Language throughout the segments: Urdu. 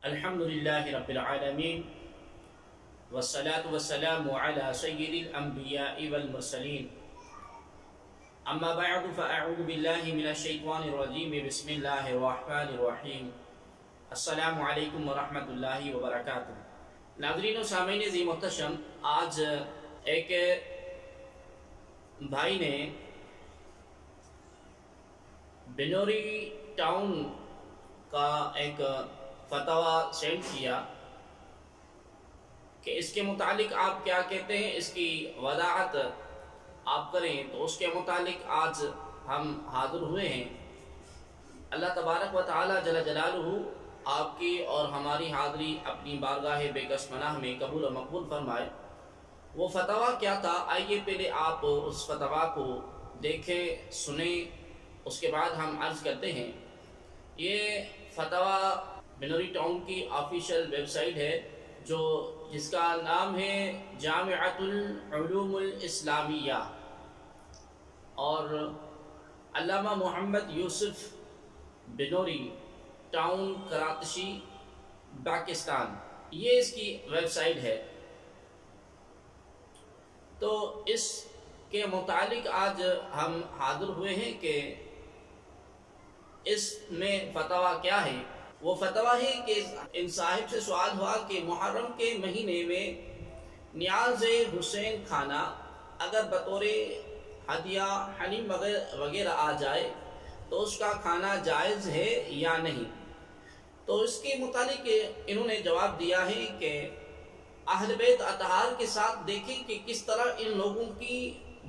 الحمد لله رب العالمين والصلاة والسلام على سيد الأنبياء والمرسلين أما بعد فأعوذ بالله من الشيطان الرجيم بسم الله الرحمن الرحيم السلام علیکم ورحمۃ اللہ وبرکاتہ۔ ناظرین و سامعین عزیز محتشم، آج ایک بھائی نے بنوری ٹاؤن کا ایک فتویٰ سینڈ کیا کہ اس کے متعلق آپ کیا کہتے ہیں، اس کی وضاحت آپ کریں۔ تو اس کے متعلق آج ہم حاضر ہوئے ہیں۔ اللہ تبارک و تعالی جل جلالہ آپ کی اور ہماری حاضری اپنی بارگاہ بے کس پناہ میں قبول و مقبول فرمائے۔ وہ فتویٰ کیا تھا، آئیے پہلے آپ اس فتویٰ کو دیکھیں، سنیں، اس کے بعد ہم عرض کرتے ہیں۔ یہ فتویٰ بنوری ٹاؤن کی آفیشیل ویب سائٹ ہے جس کا نام ہے جامعۃ العلوم الاسلامیہ، اور علامہ محمد یوسف بنوری ٹاؤن کراچی پاکستان، یہ اس کی ویب سائٹ ہے۔ تو اس کے متعلق آج ہم حاضر ہوئے ہیں کہ اس میں فتویٰ کیا ہے۔ وہ فتویٰ ہے کہ ان صاحب سے سوال ہوا کہ محرم کے مہینے میں نیاز حسین کھانا اگر بطور ہدیہ حلیم وغیرہ آ جائے تو اس کا کھانا جائز ہے یا نہیں۔ تو اس کے متعلق انہوں نے جواب دیا ہے کہ اہل بیت اطہار کے ساتھ دیکھیں کہ کس طرح ان لوگوں کی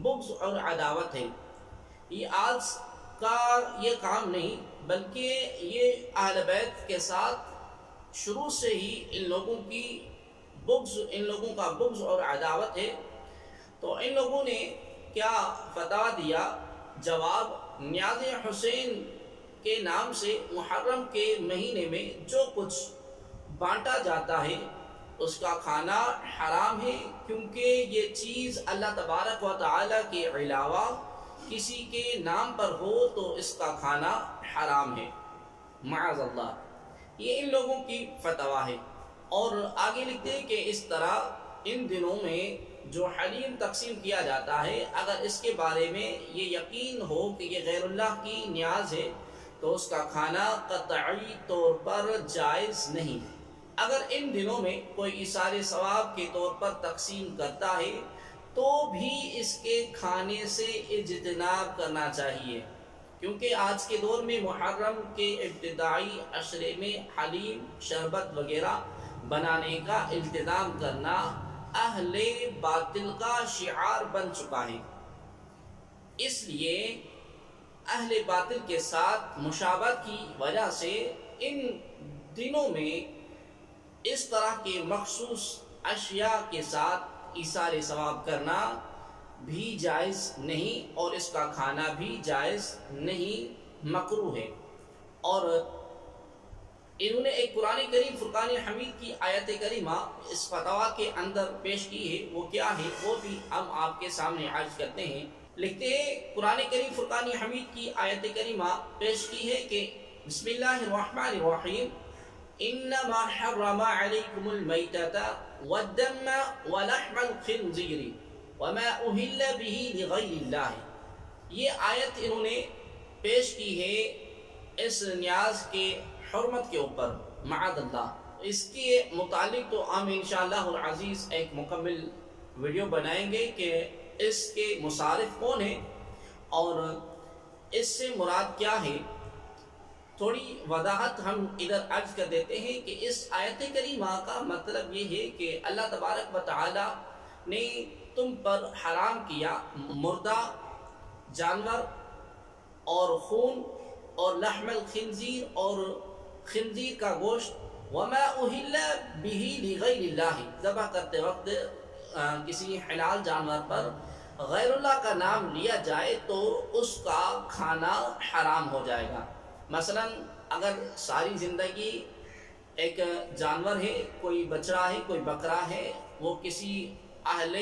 بغض اور عداوت ہے۔ یہ آج کا یہ کام نہیں، بلکہ یہ اہل بیت کے ساتھ شروع سے ہی ان لوگوں کا بغض اور عداوت ہے۔ تو ان لوگوں نے کیا فتویٰ دیا؟ جواب: نیاز حسین کے نام سے محرم کے مہینے میں جو کچھ بانٹا جاتا ہے اس کا کھانا حرام ہے، کیونکہ یہ چیز اللہ تبارک و تعالی کے علاوہ کسی کے نام پر ہو تو اس کا کھانا حرام ہے، معاذ اللہ۔ یہ ان لوگوں کی فتویٰ ہے۔ اور آگے لکھتے ہیں کہ اس طرح ان دنوں میں جو حلیم تقسیم کیا جاتا ہے، اگر اس کے بارے میں یہ یقین ہو کہ یہ غیر اللہ کی نیاز ہے تو اس کا کھانا قطعی طور پر جائز نہیں۔ اگر ان دنوں میں کوئی ایثار ثواب کے طور پر تقسیم کرتا ہے تو بھی اس کے کھانے سے اجتناب کرنا چاہیے، کیونکہ آج کے دور میں محرم کے ابتدائی عشرے میں حلیم، شربت وغیرہ بنانے کا التزام کرنا اہل باطل کا شعار بن چکا ہے۔ اس لیے اہل باطل کے ساتھ مشابہت کی وجہ سے ان دنوں میں اس طرح کے مخصوص اشیاء کے ساتھ ایثار ثواب کرنا بھی جائز نہیں، اور اس کا کھانا بھی جائز نہیں، مکروہ ہے۔ اور انہوں نے ایک قرآن کریم فرقان حمید کی آیت کریمہ اس فتویٰ کے اندر پیش کی ہے۔ وہ کیا ہے وہ بھی ہم آپ کے سامنے عرض کرتے ہیں۔ لکھتے ہیں، قرآن کریم فرقان حمید کی آیت کریمہ پیش کی ہے کہ بسم اللہ الرحمن الرحیم، انما حرم علیکم المیتۃ والدم ولحم الخنزیر وما اہل به لغیر اللہ۔ یہ آیت انہوں نے پیش کی ہے اس نیاز کے حرمت کے اوپر، معاذ اللہ۔ اس کے متعلق تو ہم انشاءاللہ العزیز ایک مکمل ویڈیو بنائیں گے کہ اس کے مصارف کون ہیں اور اس سے مراد کیا ہے۔ تھوڑی وضاحت ہم ادھر عرض کر دیتے ہیں کہ اس آیت کریمہ کا مطلب یہ ہے کہ اللہ تبارک و تعالی نے تم پر حرام کیا مردہ جانور اور خون اور لحم الخنزیر اور خنزیر کا گوشت، وما اہل به لغیر اللہ، ذبح کرتے وقت کسی حلال جانور پر غیر اللہ کا نام لیا جائے تو اس کا کھانا حرام ہو جائے گا۔ مثلا اگر ساری زندگی ایک جانور ہے، کوئی بچڑا ہے، کوئی بکرا ہے، وہ کسی اہل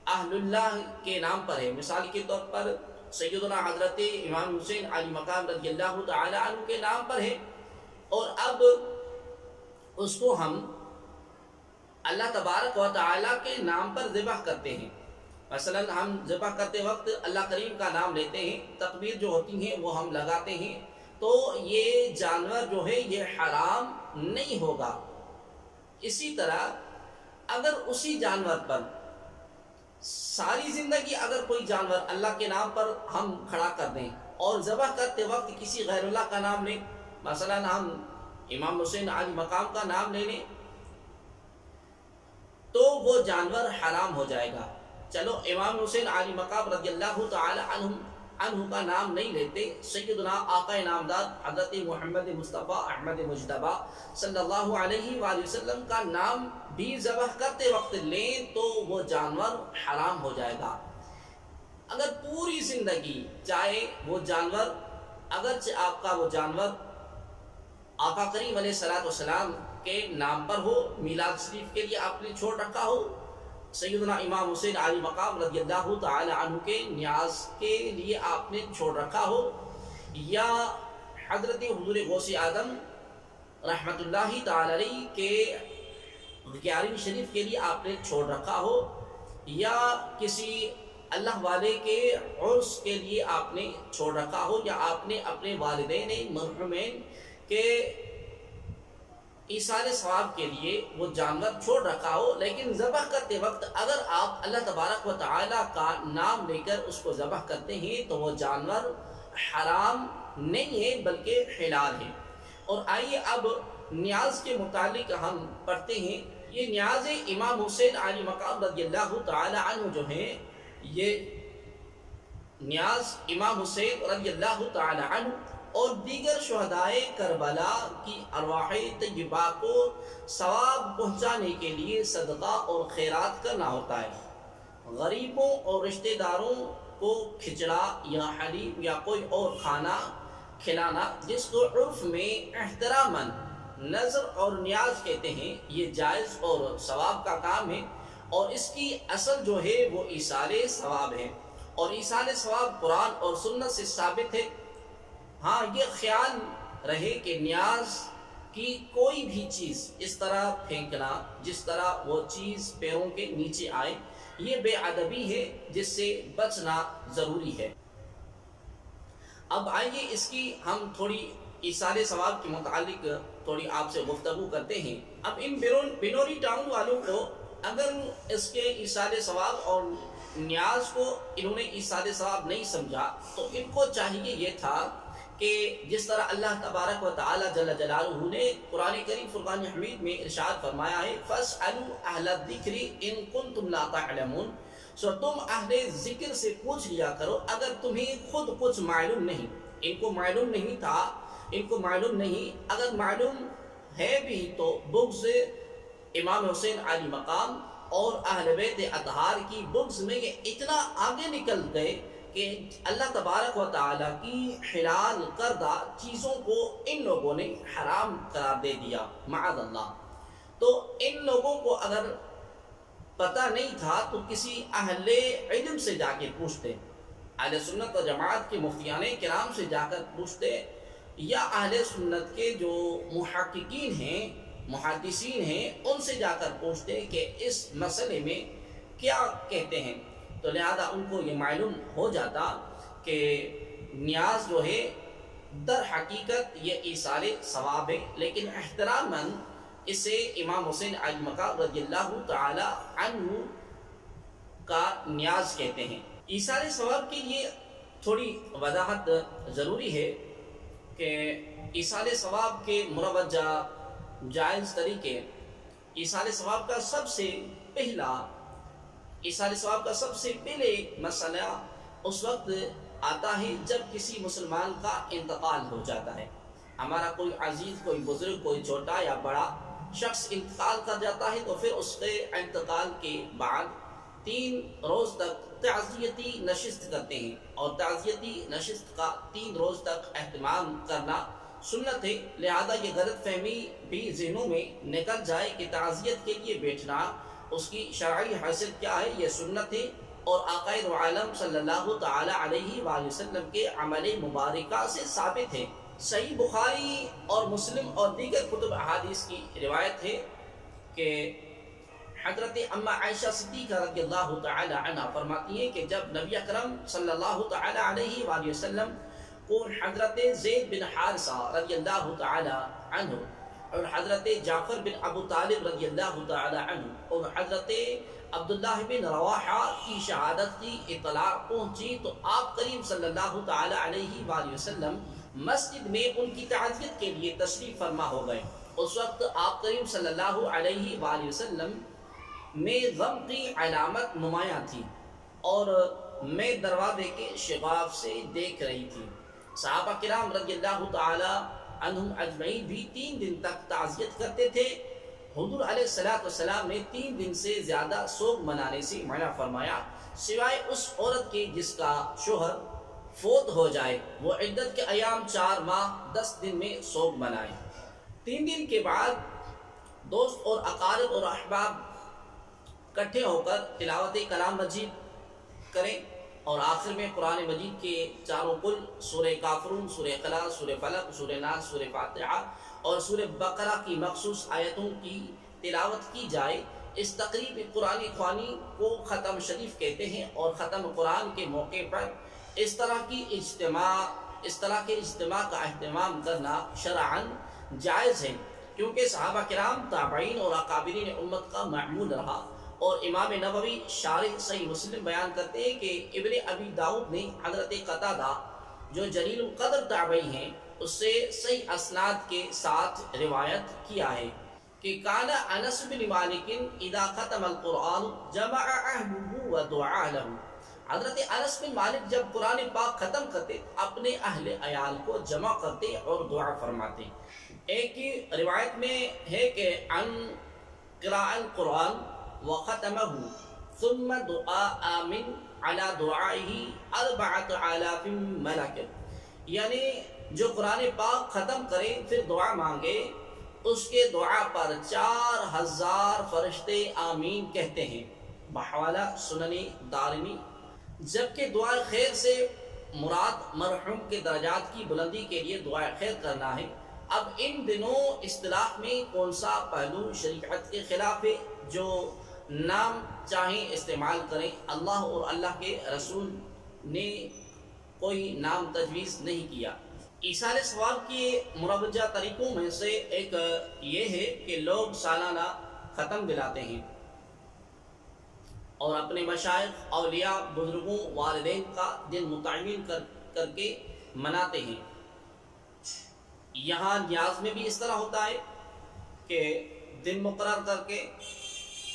اللہ کے نام پر ہے، مثال کے طور پر سیدنا حضرت امام حسین علی مقام رضی اللہ تعالی عنہ کے نام پر ہے، اور اب اس کو ہم اللہ تبارک و تعالیٰ کے نام پر ذبح کرتے ہیں. مثلا ہم ذبح کرتے وقت اللہ کریم کا نام لیتے ہیں، تکبیر جو ہوتی ہیں وہ ہم لگاتے ہیں، تو یہ جانور جو ہے یہ حرام نہیں ہوگا. اسی طرح اگر اسی جانور پر ساری زندگی اگر کوئی جانور اللہ کے نام پر ہم کھڑا کر دیں اور ذبح کرتے وقت کسی غیر اللہ کا نام لیں، مثلا ہم امام حسین علی مقام کا نام لے لیں، تو وہ جانور حرام ہو جائے گا. چلو امام حسین علی مقام رضی اللہ تعالی عنہ کا نام نہیں لیتے، سیدنا آقا نامدار حضرت محمد مصطفیٰ احمد مجتبی صلی اللہ علیہ وآلہ وسلم کا نام بھی ذبح کرتے وقت لیں تو وہ جانور حرام ہو جائے گا. اگر پوری زندگی چاہے وہ جانور اگرچہ آپ کا وہ جانور آقا کریم علیہ السلام کے نام پر ہو، میلاد شریف کے لیے آپ نے چھوڑ رکھا ہو، سیدنا امام حسین علی مقام رضی اللہ تعالی عنہ کے نیاز کے لیے آپ نے چھوڑ رکھا ہو، یا حضرت حضور غوث اعظم رحمت اللہ تعالی علیہ کے 11ویں شریف کے لیے آپ نے چھوڑ رکھا ہو، یا کسی اللہ والے کے عرس کے لیے آپ نے چھوڑ رکھا ہو، یا آپ نے اپنے والدین مرحومین کے ایصال ثواب کے لیے وہ جانور چھوڑ رکھا ہو، لیکن ذبح کرتے وقت اگر آپ اللہ تبارک و تعالیٰ کا نام لے کر اس کو ذبح کرتے ہیں تو وہ جانور حرام نہیں ہے بلکہ حلال ہے. اور آئیے اب نیاز کے متعلق ہم پڑھتے ہیں. یہ نیاز امام حسین علی مقام رضی اللہ تعالی عنہ جو ہیں، یہ نیاز امام حسین رضی اللہ تعالی عنہ اور دیگر شہدائے کربلا کی ارواح طیبہ کو ثواب پہنچانے کے لیے صدقہ اور خیرات کرنا ہوتا ہے. غریبوں اور رشتہ داروں کو کھچڑا یا حلیم یا کوئی اور کھانا کھلانا، جس کو عرف میں احتراماً نظر اور نیاز کہتے ہیں، یہ جائز اور ثواب کا کام ہے، اور اس کی اصل جو ہے وہ ایصال ثواب ہے، اور ایصال ثواب قرآن اور سنت سے ثابت ہے. ہاں یہ خیال رہے کہ نیاز کی کوئی بھی چیز اس طرح پھینکنا جس طرح وہ چیز پیروں کے نیچے آئے، یہ بے ادبی ہے جس سے بچنا ضروری ہے. اب آئیے اس کی ہم تھوڑی ایصال ثواب کے متعلق تھوڑی آپ سے گفتگو کرتے ہیں. اب ان بنوری ٹاؤن والوں کو اگر اس کے ایصال ثواب اور نیاز کو انہوں نے ایصال ثواب نہیں سمجھا تو ان کو چاہیے یہ تھا کہ جس طرح اللہ تبارک و تعالی جل جلالہ نے قرآن کریم فرقان حمید میں ارشاد فرمایا ہے فَاسْأَلُوا أَهْلَ الذِّكْرِ إِن كُنتُمْ لَا تَعْلَمُونَ، سو تم اہل ذکر سے پوچھ لیا کرو اگر تمہیں خود کچھ معلوم نہیں. ان کو معلوم نہیں تھا، ان کو معلوم نہیں، اگر معلوم ہے بھی تو بغض امام حسین علی مقام اور اہل بیت اطہار کی بغض میں یہ اتنا آگے نکل گئے کہ اللہ تبارک و تعالیٰ کی حلال کردہ چیزوں کو ان لوگوں نے حرام قرار دے دیا معاذ اللہ. تو ان لوگوں کو اگر پتہ نہیں تھا تو کسی اہل علم سے جا کے پوچھتے، اہل سنت و جماعت کے مفتیان کرام سے جا کر پوچھتے، یا اہل سنت کے جو محققین ہیں محدثین ہیں ان سے جا کر پوچھتے کہ اس مسئلے میں کیا کہتے ہیں. تو لہذا ان کو یہ معلوم ہو جاتا کہ نیاز جو ہے در حقیقت یہ ایصال ثواب ہے، لیکن احتراماً اسے امام حسین علی مقام رضی اللہ تعالی عنہ کا نیاز کہتے ہیں. ایصال ثواب کے لیے تھوڑی وضاحت ضروری ہے کہ ایصال ثواب کے مروجہ جائز طریقے. ایصال ثواب کا سب سے پہلا ایصال ثواب کا سب سے پہلے مسئلہ اس وقت آتا ہے جب کسی مسلمان کا انتقال ہو جاتا ہے. ہمارا کوئی عزیز، کوئی بزرگ، کوئی چھوٹا یا بڑا شخص انتقال کر جاتا ہے تو پھر اس کے انتقال کے بعد 3 روز تک تعزیتی نشست کرتے ہیں، اور تعزیتی نشست کا 3 روز تک اہتمام کرنا سنت ہے. لہذا یہ غلط فہمی بھی ذہنوں میں نکل جائے کہ تعزیت کے لیے بیٹھنا اس کی شرعی حیثیت کیا ہے، یہ سنت ہے اور آقائد عالم صلی اللہ تعالی علیہ وآلہ وسلم کے عمل مبارکہ سے ثابت ہے. صحیح بخاری اور مسلم اور دیگر کتب احادیث کی روایت ہے کہ حضرت اما عائشہ صدیقہ رضی اللہ تعالی عنہ فرماتی ہیں کہ جب نبی اکرم صلی اللہ تعالی علیہ وآلہ وسلم کو حضرت زید بن حارثہ رضی اللہ تعالی عنہ اور حضرت جعفر بن ابو طالب رضی اللہ تعالی عنہ اور حضرت عبداللہ بن رواحہ کی شہادت کی اطلاع پہنچی تو آپ کریم صلی اللہ تعالی علیہ وآلہ وسلم مسجد میں ان کی تعزیت کے لیے تشریف فرما ہو گئے۔ اس وقت آپ کریم صلی اللہ علیہ وآلہ وسلم میں غم کی علامت نمایاں تھی اور میں دروازے کے شگاف سے دیکھ رہی تھی۔ صحابہ کرام رضی اللہ تعالی عنہم اجمعین بھی 3 دن تک تعزیت کرتے تھے۔ حضور علیہ السلام نے 3 دن سے زیادہ سوگ منانے سے منع فرمایا، سوائے اس عورت کے جس کا شوہر فوت ہو جائے، وہ عدت کے ایام 4 ماہ 10 دن میں سوگ منائے۔ 3 دن کے بعد دوست اور اقارب اور احباب اکٹھے ہو کر تلاوت کلام مجید کریں اور آخر میں قرآن مجید کے چاروں کل سورہ کافرون، سورہ اخلاص، سورہ فلق، سورہ ناس، سورہ فاتحہ اور سورہ بقرہ کی مخصوص آیتوں کی تلاوت کی جائے۔ اس تقریب قرآن خوانی کو ختم شریف کہتے ہیں اور ختم قرآن کے موقع پر اس طرح کے اجتماع کا اہتمام کرنا شرعاً جائز ہے، کیونکہ صحابہ کرام، تابعین اور اکابرین امت کا معمول رہا۔ اور امام نووی شارح صحیح مسلم بیان کرتے ہیں کہ ابن ابی داؤد نے حضرت قتادہ جو جلیل القدر تابعی ہیں اس سے صحیح اسناد کے ساتھ روایت کیا ہے کہ کان انس بن مالک اذا ختم القرآن جمع اہلہ ودعا لہ۔ حضرت انس بن مالک جب قرآن پاک ختم کرتے اپنے اہل عیال کو جمع کرتے اور دعا فرماتے۔ ایک ہی روایت میں ہے کہ ان قراء القرآن وختمہ ثم دعاء من على دعائه 4000 ملک، یعنی جو قرآن پاک ختم کرے پھر دعا مانگے اس کے دعا پر 4000 فرشتے آمین کہتے ہیں، بحوالہ سنن دارمی۔ جبکہ دعا خیر سے مراد مرحوم کے درجات کی بلندی کے لیے دعا خیر کرنا ہے۔ اب ان دنوں اصطلاح میں کون سا پہلو شریعت کے خلاف ہے؟ جو نام چاہیں استعمال کریں، اللہ اور اللہ کے رسول نے کوئی نام تجویز نہیں کیا۔ ایصال ثواب کے مروجہ طریقوں میں سے ایک یہ ہے کہ لوگ سالانہ ختم دلاتے ہیں اور اپنے مشائخ، اولیاء، بزرگوں، والدین کا دن متعین کر کے مناتے ہیں۔ یہاں نیاز میں بھی اس طرح ہوتا ہے کہ دن مقرر کر کے،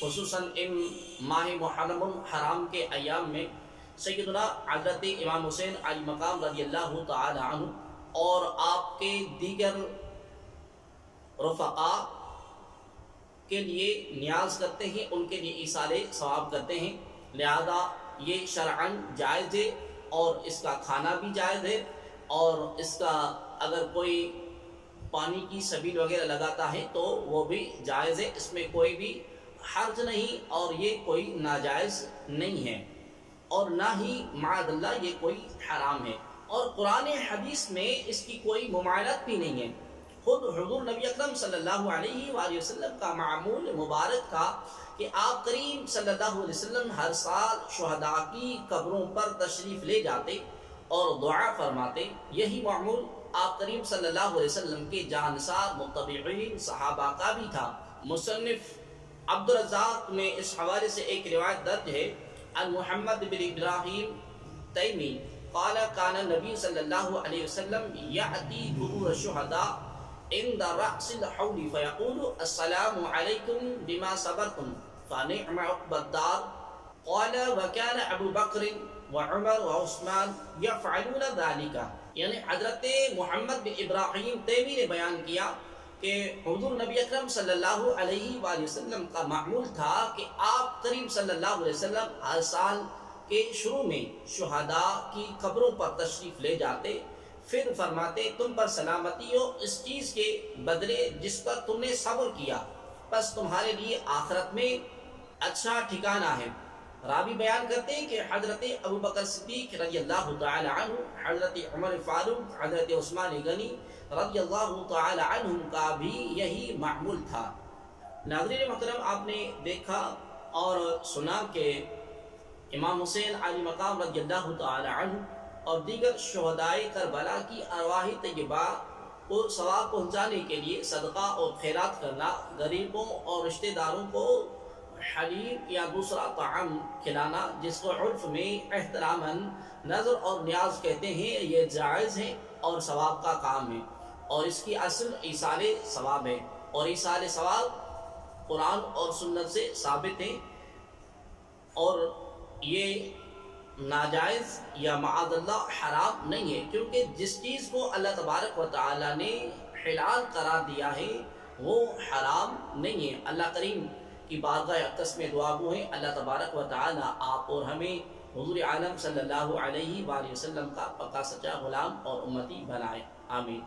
خصوصاً ان ماہ محرم الحرام کے ایام میں سیدنا حضرت امام حسین علی مقام رضی اللہ تعالی عنہ اور آپ کے دیگر رفقاء کے لیے نیاز کرتے ہیں، ان کے لیے ایصال ثواب کرتے ہیں، لہذا یہ شرعاً جائز ہے اور اس کا کھانا بھی جائز ہے، اور اس کا اگر کوئی پانی کی سبیل وغیرہ لگاتا ہے تو وہ بھی جائز ہے، اس میں کوئی بھی حرج نہیں اور یہ کوئی ناجائز نہیں ہے اور نہ ہی معاذ اللہ یہ کوئی حرام ہے، اور قرآن حدیث میں اس کی کوئی ممانعت بھی نہیں ہے۔ خود حضور نبی اکرم صلی اللہ علیہ وآلہ وسلم کا معمول مبارک تھا کہ آپ کریم صلی اللہ علیہ وسلم ہر سال شہداء کی قبروں پر تشریف لے جاتے اور دعا فرماتے۔ یہی معمول آپ کریم صلی اللہ علیہ وسلم کے جانثار متبعین صحابہ کا بھی تھا۔ مصنف عبد الرزاق میں اس حوالے سے ایک روایت درج ہے، عن محمد بن ابراہیم تیمی قال کان نبی صلی اللہ علیہ وسلم یأتی قبور الشہداء عند رأس الحول فیقول السلام علیکم بما صبرتم فنعم عقبى الدار قال وكان ابو بکر وعمر وعثمان یفعلون ذلك۔ یعنی حضرت محمد بن ابراہیم تیمی نے بیان کیا کہ حضور نبی اکرم صلی اللہ علیہ وآلہ وسلم کا معمول تھا کہ آپ کریم صلی اللہ علیہ وسلم ہر سال کے شروع میں شہداء کی قبروں پر تشریف لے جاتے، پھر فرماتے تم پر سلامتی ہو اس چیز کے بدلے جس پر تم نے صبر کیا، بس تمہارے لیے آخرت میں اچھا ٹھکانہ ہے۔ راوی بیان کرتے ہیں کہ حضرت ابو بکر صدیق رضی اللہ تعالی عنہ، حضرت عمر فاروق، حضرت عثمان غنی رضی اللہ تعالی عنہ کا بھی یہی معمول تھا۔ ناظرین محترم، آپ نے دیکھا اور سنا کہ امام حسین علی مقام رضی اللہ تعالی عنہ اور دیگر شہدائے کربلا کی ارواح طیبہ کو ثواب پہنچانے کے لیے صدقہ اور خیرات کرنا، غریبوں اور رشتہ داروں کو حلیم یا دوسرا طعام کھلانا، جس کو عرف میں احتراماً نظر اور نیاز کہتے ہیں، یہ جائز ہے اور ثواب کا کام ہے، اور اس کی اصل ایصال ثواب ہے، اور ایصال ثواب قرآن اور سنت سے ثابت ہے، اور یہ ناجائز یا معاذ اللہ حرام نہیں ہے، کیونکہ جس چیز کو اللہ تبارک و تعالی نے حلال قرار دیا ہے وہ حرام نہیں ہے۔ اللہ کریم کی بارگاہ اقدس میں دعا گو ہے، اللہ تبارک و تعالی آپ اور ہمیں حضور عالم صلی اللہ علیہ وآلہ وسلم کا پکا سچا غلام اور امتی بنائے، آمین۔